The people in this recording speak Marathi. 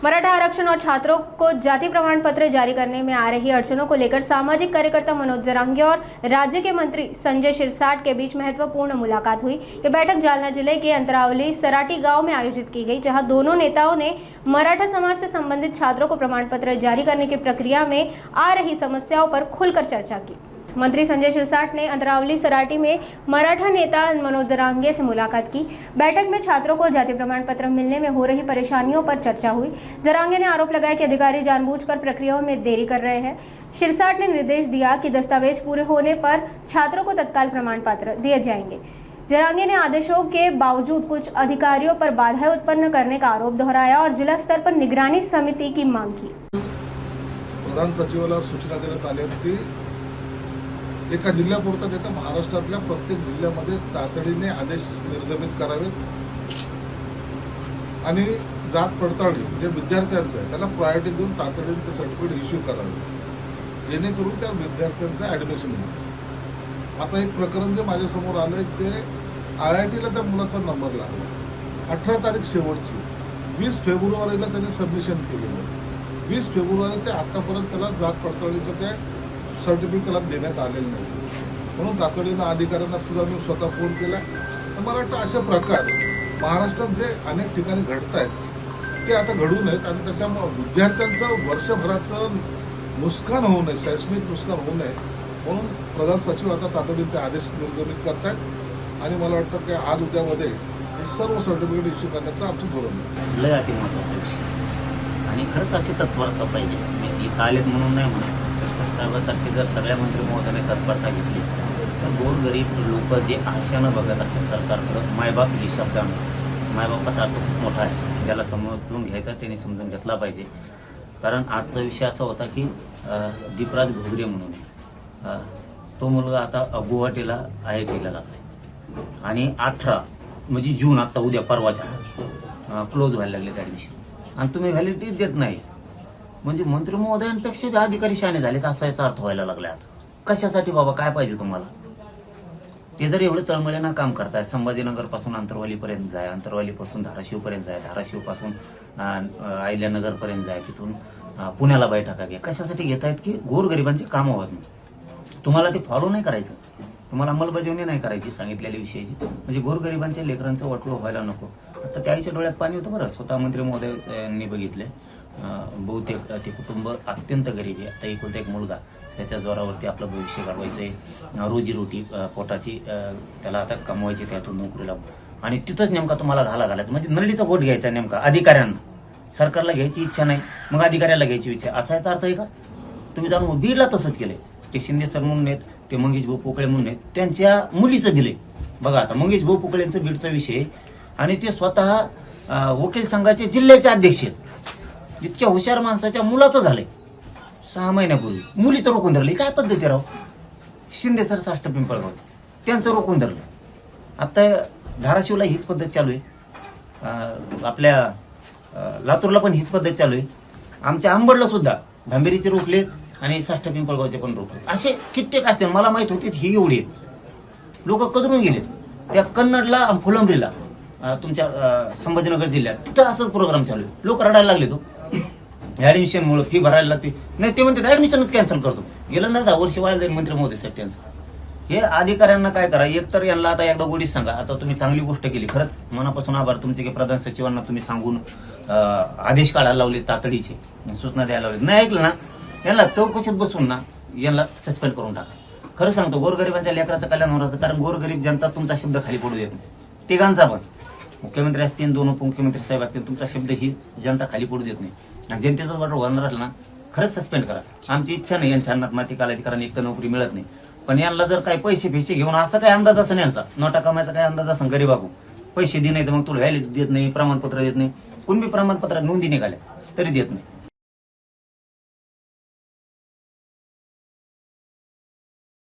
मराठा आरक्षण और छात्रों को जाति प्रमाण पत्र जारी करने में आ रही अड़चनों को लेकर सामाजिक कार्यकर्ता मनोज जरांगे और राज्य के मंत्री संजय शिरसाट के बीच महत्वपूर्ण मुलाकात हुई। ये बैठक जालना जिले के अंतरावली सराटी गांव में आयोजित की गई, जहां दोनों नेताओं ने मराठा समाज से संबंधित छात्रों को प्रमाण पत्र जारी करने की प्रक्रिया में आ रही समस्याओं पर खुलकर चर्चा की। मंत्री संजय शिरसाट ने अंतरावली सराटी में मराठा नेता मनोज जरांगे से मुलाकात की। बैठक में छात्रों को जाति प्रमाण पत्र मिलने में हो रही परेशानियों पर चर्चा हुई। जरांगे ने आरोप लगाया कि अधिकारी जानबूझकर प्रक्रियाओं में देरी कर रहे हैं। शिरसाट ने निर्देश दिया कि दस्तावेज पूरे होने पर छात्रों को तत्काल प्रमाण पत्र दिए जाएंगे। जरांगे ने आदेशों के बावजूद कुछ अधिकारियों पर बाधाएं उत्पन्न करने का आरोप दोहराया और जिला स्तर पर निगरानी समिति की मांग की। प्रधान सचिवाला सूचना देण्यात आल्या की एका जिल्ह्यापुरता नाही तर महाराष्ट्रातल्या प्रत्येक जिल्ह्यामध्ये तातडीने आदेश निर्गमित करावेत आणि जात पडताळणी जे विद्यार्थ्यांचं आहे त्याला प्रायोरिटी देऊन तातडीने ते सर्टिफिकेट इश्यू करावे जेणेकरून त्या विद्यार्थ्यांचं ॲडमिशन होईल। आता एक प्रकरण जे माझ्यासमोर आलंय ते IITला त्या मुलाचा नंबर लागला, 18 तारीख शेवटची, 20 फेब्रुवारीला त्याने सबमिशन केलेलं, 20 फेब्रुवारी ते आतापर्यंत त्याला जात पडताळणीचं ते सर्टिफिकेट त्याला देण्यात आलेलं नाही। म्हणून तातडीनं अधिकाऱ्यांना सुद्धा मी स्वतः फोन केला। मला वाटतं अशा प्रकार महाराष्ट्रात जे अनेक ठिकाणी घडत आहेत ते आता घडू नयेत आणि त्याच्यामुळे विद्यार्थ्यांचं वर्षभराचं नुकसान होऊ नये, शैक्षणिक नुकसान होऊ नये म्हणून प्रधान सचिव आता तातडीने ते आदेश निर्गमित करतायत आणि मला वाटतं की आज उद्यामध्ये हे सर्व सर्टिफिकेट इश्यू करण्याचं आमचं धोरण आहे। लय अति महत्त्वाचा विषय आणि खरंच अशी तत्परता पाहिजे। मी इथं आलेत म्हणून नाही म्हणत, साहेबांसारखी जर सगळ्या मंत्री महोदयाने तत्परता घेतली तर गोरगरीब लोक जे आशेनं बघत असतात सरकारकडं, मायबाप ही शब्दानं, मायबापाचा अर्थ खूप मोठा आहे, ज्याला समजून घ्यायचा त्यांनी समजून घेतला पाहिजे। कारण आजचा विषय असा होता की दीपराज घोगरे म्हणून तो मुलगा आता गुवाहाटीला IITला लागलाय आणि 18 म्हणजे जून आता उद्या परवाच्या क्लोज व्हायला लागले ॲडमिशन आणि तुम्ही व्हॅलिडिटी देत नाही म्हणजे मंत्री महोदयांपेक्षा बी अधिकारी शाणे झालेत असा याचा अर्थ व्हायला लागला। आता कशासाठी बाबा, काय पाहिजे तुम्हाला? ते जर एवढे तळमळीनं काम करताय, संभाजीनगर पासून अंतरवालीपर्यंत जाय, अंतरवालीपासून धाराशिवपर्यंत जाय, धाराशिवपासून अहिल्यानगरपर्यंत जाय, तिथून पुण्याला बैठका घ्या, कशासाठी घेतायत की गोरगरिबांची कामं होत नाही। तुम्हाला ते फॉलो नाही करायचं, तुम्हाला अंमलबजावणी नाही करायची सांगितलेल्या विषयाची, म्हणजे गोरगरिबांच्या लेकरांचं वाटलं व्हायला नको। आता त्या आईच्या डोळ्यात पाणी होतं बरं, स्वतः मंत्री महोदयांनी बघितले। बहुतेक ते कुटुंब अत्यंत गरीब आहे, आता एकुलता एक मुलगा, त्याच्या जोरावरती आपलं भविष्य घडवायचं आहे, रोजीरोटी पोटाची त्याला आता कमवायची, त्यातून नोकरी लागू आणि तिथंच नेमका तुम्हाला घालायचं म्हणजे नरडीचा गोट घ्यायचा नेमका अधिकाऱ्यांना। सरकारला घ्यायची इच्छा नाही, मग अधिकाऱ्याला घ्यायची इच्छा, असा याचा अर्थ आहे का? तुम्ही जाणून बीडला तसंच केलंय, ते शिंदे सर म्हणून आहेत, ते मंगेश भाऊ पोकळे म्हणून आहेत, त्यांच्या मुलीचं दिलंय बघा। आता मंगेश भाऊ पोकळेंचं बीडचा विषय आणि ते स्वतः वकील संघाचे जिल्ह्याचे अध्यक्ष आहेत। इतक्या हुशार माणसाच्या मुलाचं झालंय 6 महिन्यापूर्वी, मुलीचं रोखून धरलं, काय पद्धती राव? शिंदे सर साष्ट पिंपळगावचे, त्यांचं रोखून धरलं। आता धाराशिवला हीच पद्धत चालू आहे, आपल्या लातूरला पण हीच पद्धत चालू आहे, आमच्या अंबडला सुद्धा भांबेरीचे रोखले आणि साष्ट पिंपळगावचे पण रोखले, असे कित्येक असते। मला माहित होते ही एवढी लोक कदरून गेलेत। त्या कन्नडला आणि फुलंब्रीला तुमच्या संभाजीनगर जिल्ह्यात तिथं असंच प्रोग्राम चालू आहे, लोक रडायला लागले। तो ऍडमिशन मुळे फी भरायला लागते नाही, ते म्हणतात ऍडमिशनच कॅन्सल करतो। गेलं ना 10 वर्ष व्हायला जाईल मंत्री महोदय साहेब त्यांचं। हे अधिकाऱ्यांना काय करा, एकतर यांना आता एकदा गोडीच सांगा, आता तुम्ही चांगली गोष्ट केली, खरंच मनापासून आभार तुमचे की प्रधान सचिवांना तुम्ही सांगून आदेश काढायला लावले, तातडीचे सूचना द्यायला लावले, नाही ऐकलं ना यांना चौकशीत बसून ना यांना सस्पेंड करून टाका। खरं सांगतो, गोरगरिबांच्या लेकराचं कल्याण होणार, कारण गोरगरीब जनता तुमचा शब्द खाली पडू देत नाही, तिघांचा पण, मुख्यमंत्री असतील, 2 उपमुख्यमंत्री साहेब असतील, तुमचा शब्द ही जनता खाली पडू देत नाही आणि जनतेचं वाटत होणार असलं ना खरंच सस्पेंड करा। आमची इच्छा नाही यांच्या अन्नात माती घालायची, कारण एक तर नोकरी मिळत नाही, पण यांना जर काही पैसे घेऊन असं काही अंदाज असं यांचा नोटा कमायचा काही अंदाज असं गरीबाबू पैसे दे नाही तर मग तुला व्हॅलिडिटी देत नाही, प्रमाणपत्र देत नाही, कोणी प्रमाणपत्रात नोंदी निघाल्या तरी देत नाही।